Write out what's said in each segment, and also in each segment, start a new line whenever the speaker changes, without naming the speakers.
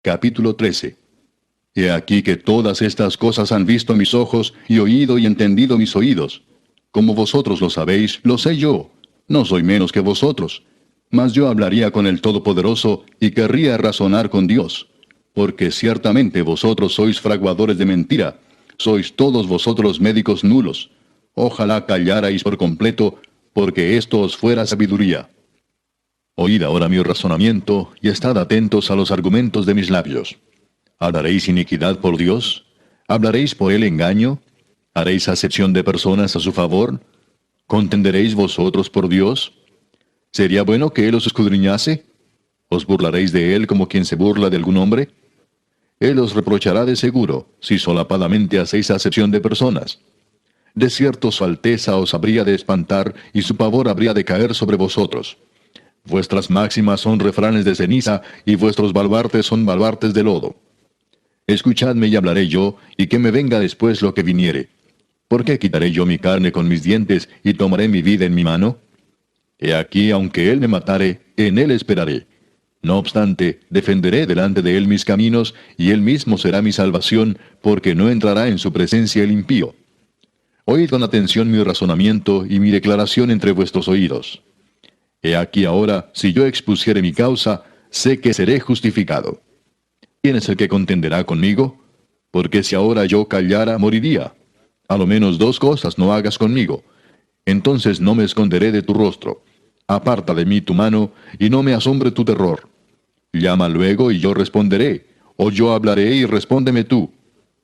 Capítulo 13. He aquí que todas estas cosas han visto mis ojos, y oído y entendido mis oídos. Como vosotros lo sabéis, lo sé yo. No soy menos que vosotros. Mas yo hablaría con el Todopoderoso, y querría razonar con Dios. Porque ciertamente vosotros sois fraguadores de mentira. Sois todos vosotros médicos nulos. Ojalá callarais por completo, porque esto os fuera sabiduría. Oíd ahora mi razonamiento, y estad atentos a los argumentos de mis labios. ¿Hablaréis iniquidad por Dios? ¿Hablaréis por él engaño? ¿Haréis acepción de personas a su favor? ¿Contenderéis vosotros por Dios? ¿Sería bueno que él os escudriñase? ¿Os burlaréis de él como quien se burla de algún hombre? Él os reprochará de seguro, si solapadamente hacéis acepción de personas. De cierto su alteza os habría de espantar, y su pavor habría de caer sobre vosotros. Vuestras máximas son refranes de ceniza, y vuestros baluartes son baluartes de lodo. Escuchadme y hablaré yo, y que me venga después lo que viniere. ¿Por qué quitaré yo mi carne con mis dientes, y tomaré mi vida en mi mano? He aquí, aunque él me matare, en él esperaré. No obstante, defenderé delante de él mis caminos, y él mismo será mi salvación, porque no entrará en su presencia el impío. Oíd con atención mi razonamiento y mi declaración entre vuestros oídos. He aquí ahora, si yo expusiere mi causa, sé que seré justificado. ¿Quién es el que contenderá conmigo? Porque si ahora yo callara, moriría. A lo menos dos cosas no hagas conmigo. Entonces no me esconderé de tu rostro. Aparta de mí tu mano, y no me asombre tu terror. Llama luego, y yo responderé, o yo hablaré, y respóndeme tú.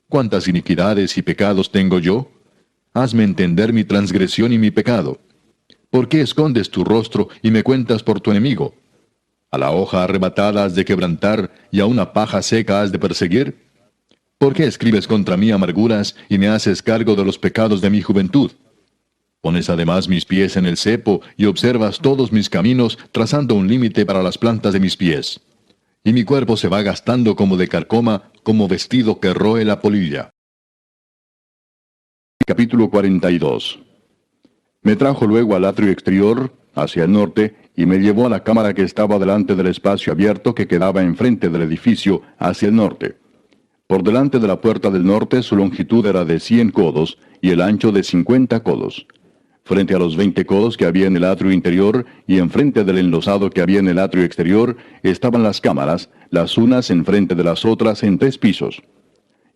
¿Cuántas iniquidades y pecados tengo yo? Hazme entender mi transgresión y mi pecado. ¿Por qué escondes tu rostro y me cuentas por tu enemigo? ¿A la hoja arrebatada has de quebrantar, y a una paja seca has de perseguir? ¿Por qué escribes contra mí amarguras, y me haces cargo de los pecados de mi juventud? Pones además mis pies en el cepo, y observas todos mis caminos, trazando un límite para las plantas de mis pies. Y mi cuerpo se va gastando como de carcoma, como vestido que roe la polilla. Capítulo 42. Me trajo luego al atrio exterior, hacia el norte, y me llevó a la cámara que estaba delante del espacio abierto que quedaba enfrente del edificio, hacia el norte. Por delante de la puerta del norte su longitud era de 100 codos, y el ancho de 50 codos. Frente a los 20 codos que había en el atrio interior, y enfrente del enlosado que había en el atrio exterior, estaban las cámaras, las unas enfrente de las otras en 3 pisos.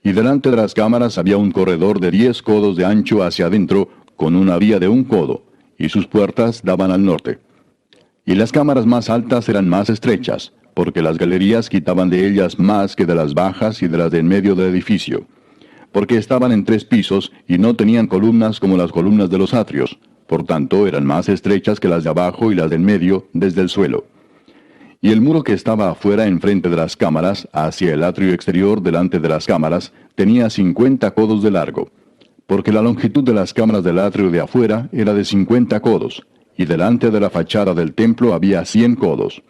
Y delante de las cámaras había un corredor de 10 codos de ancho hacia adentro, con una vía de 1 codo, y sus puertas daban al norte. Y las cámaras más altas eran más estrechas, porque las galerías quitaban de ellas más que de las bajas y de las de en medio del edificio, porque estaban en 3 pisos y no tenían columnas como las columnas de los atrios, por tanto eran más estrechas que las de abajo y las de en medio desde el suelo. Y el muro que estaba afuera enfrente de las cámaras, hacia el atrio exterior delante de las cámaras, tenía 50 codos de largo, porque la longitud de las cámaras del atrio de afuera era de 50 codos, y delante de la fachada del templo había 100 codos.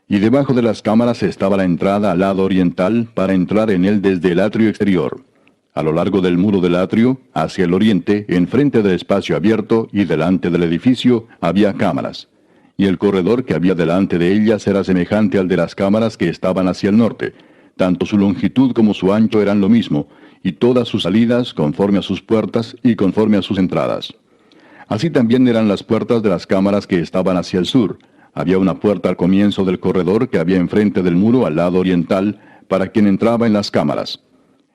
Y debajo de las cámaras estaba la entrada al lado oriental para entrar en él desde el atrio exterior. A lo largo del muro del atrio, hacia el oriente, enfrente del espacio abierto y delante del edificio, había cámaras. Y el corredor que había delante de ellas era semejante al de las cámaras que estaban hacia el norte. Tanto su longitud como su ancho eran lo mismo, y todas sus salidas conforme a sus puertas y conforme a sus entradas. Así también eran las puertas de las cámaras que estaban hacia el sur. Había una puerta al comienzo del corredor que había enfrente del muro al lado oriental, para quien entraba en las cámaras.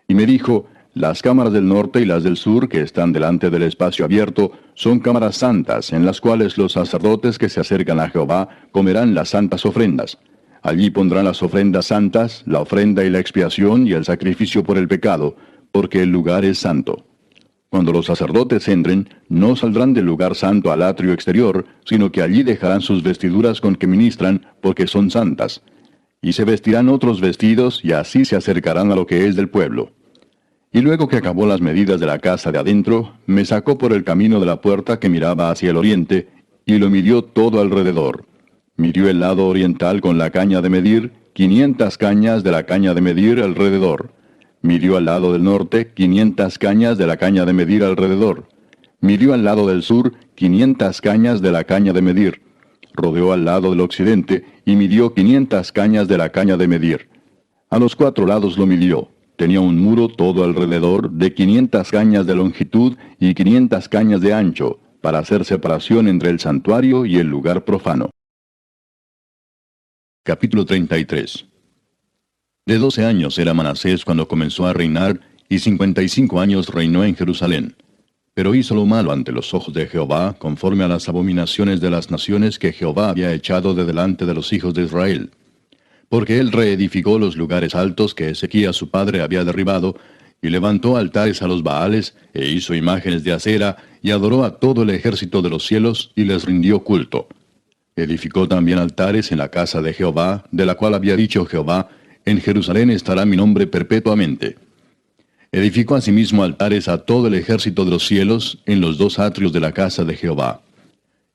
Y me dijo, las cámaras del norte y las del sur, que están delante del espacio abierto, son cámaras santas, en las cuales los sacerdotes que se acercan a Jehová comerán las santas ofrendas. Allí pondrán las ofrendas santas, la ofrenda y la expiación y el sacrificio por el pecado, porque el lugar es santo. Cuando los sacerdotes entren, no saldrán del lugar santo al atrio exterior, sino que allí dejarán sus vestiduras con que ministran, porque son santas. Y se vestirán otros vestidos, y así se acercarán a lo que es del pueblo. Y luego que acabó las medidas de la casa de adentro, me sacó por el camino de la puerta que miraba hacia el oriente, y lo midió todo alrededor. Midió el lado oriental con la caña de medir, 500 cañas de la caña de medir alrededor. Midió al lado del norte 500 cañas de la caña de medir alrededor. Midió al lado del sur 500 cañas de la caña de medir. Rodeó al lado del occidente y midió 500 cañas de la caña de medir. A los 4 lados lo midió. Tenía un muro todo alrededor de 500 cañas de longitud y 500 cañas de ancho, para hacer separación entre el santuario y el lugar profano. Capítulo 33. De 12 años era Manasés cuando comenzó a reinar, y 55 años reinó en Jerusalén. Pero hizo lo malo ante los ojos de Jehová, conforme a las abominaciones de las naciones que Jehová había echado de delante de los hijos de Israel. Porque él reedificó los lugares altos que Ezequías su padre había derribado, y levantó altares a los Baales, e hizo imágenes de acera, y adoró a todo el ejército de los cielos, y les rindió culto. Edificó también altares en la casa de Jehová, de la cual había dicho Jehová, en Jerusalén estará mi nombre perpetuamente. Edificó asimismo altares a todo el ejército de los cielos, en los 2 atrios de la casa de Jehová.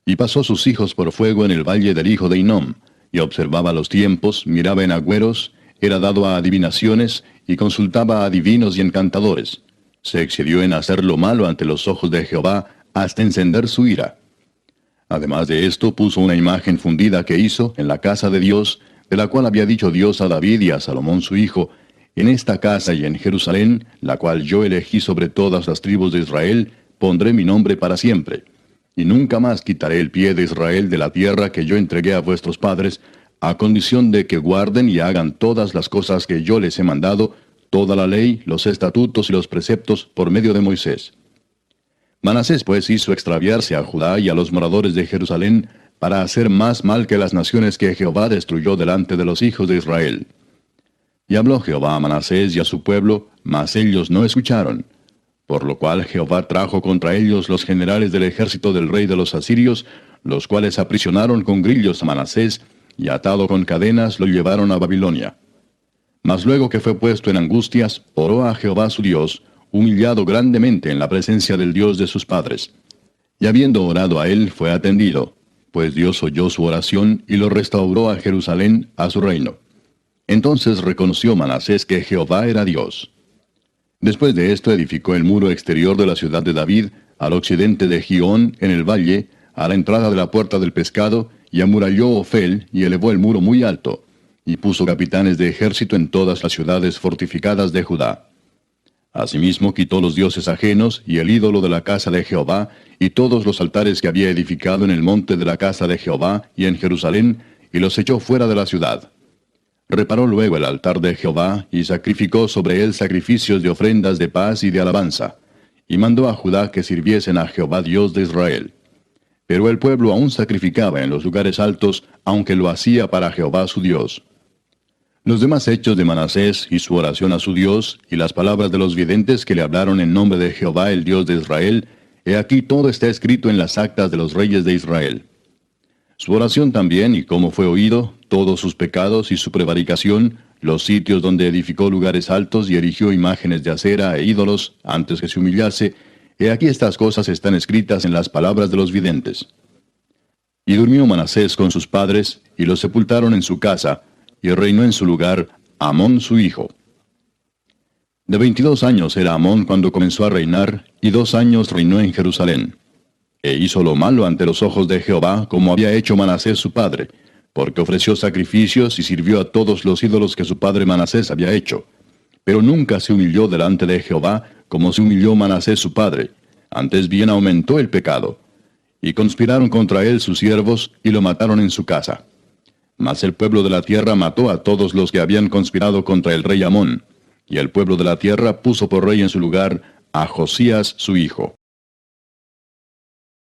Y pasó sus hijos por fuego en el valle del hijo de Hinnom, y observaba los tiempos, miraba en agüeros, era dado a adivinaciones, y consultaba a adivinos y encantadores. Se excedió en hacer lo malo ante los ojos de Jehová, hasta encender su ira. Además de esto, puso una imagen fundida que hizo en la casa de Dios, de la cual había dicho Dios a David y a Salomón su hijo, en esta casa y en Jerusalén, la cual yo elegí sobre todas las tribus de Israel, pondré mi nombre para siempre. Y nunca más quitaré el pie de Israel de la tierra que yo entregué a vuestros padres, a condición de que guarden y hagan todas las cosas que yo les he mandado, toda la ley, los estatutos y los preceptos por medio de Moisés. Manasés pues hizo extraviarse a Judá y a los moradores de Jerusalén, para hacer más mal que las naciones que Jehová destruyó delante de los hijos de Israel. Y habló Jehová a Manasés y a su pueblo, mas ellos no escucharon. Por lo cual Jehová trajo contra ellos los generales del ejército del rey de los asirios, los cuales aprisionaron con grillos a Manasés, y atado con cadenas lo llevaron a Babilonia. Mas luego que fue puesto en angustias, oró a Jehová su Dios, humillado grandemente en la presencia del Dios de sus padres. Y habiendo orado a él, fue atendido, pues Dios oyó su oración y lo restauró a Jerusalén, a su reino. Entonces reconoció Manasés que Jehová era Dios. Después de esto edificó el muro exterior de la ciudad de David, al occidente de Gihón, en el valle, a la entrada de la puerta del pescado, y amuralló Ofel, y elevó el muro muy alto, y puso capitanes de ejército en todas las ciudades fortificadas de Judá. Asimismo quitó los dioses ajenos, y el ídolo de la casa de Jehová, y todos los altares que había edificado en el monte de la casa de Jehová, y en Jerusalén, y los echó fuera de la ciudad. Reparó luego el altar de Jehová, y sacrificó sobre él sacrificios de ofrendas de paz y de alabanza, y mandó a Judá que sirviesen a Jehová Dios de Israel. Pero el pueblo aún sacrificaba en los lugares altos, aunque lo hacía para Jehová su Dios. Los demás hechos de Manasés y su oración a su Dios, y las palabras de los videntes que le hablaron en nombre de Jehová el Dios de Israel, he aquí todo está escrito en las actas de los reyes de Israel. Su oración también, y cómo fue oído, todos sus pecados y su prevaricación, los sitios donde edificó lugares altos y erigió imágenes de acera e ídolos, antes que se humillase, he aquí estas cosas están escritas en las palabras de los videntes. Y durmió Manasés con sus padres, y los sepultaron en su casa, y reinó en su lugar Amón su hijo. De 22 años era Amón cuando comenzó a reinar, y 2 años reinó en Jerusalén. E hizo lo malo ante los ojos de Jehová, como había hecho Manasés su padre, porque ofreció sacrificios y sirvió a todos los ídolos que su padre Manasés había hecho. Pero nunca se humilló delante de Jehová, como se humilló Manasés su padre, antes bien aumentó el pecado. Y conspiraron contra él sus siervos, y lo mataron en su casa. Mas el pueblo de la tierra mató a todos los que habían conspirado contra el rey Amón, y el pueblo de la tierra puso por rey en su lugar a Josías su hijo.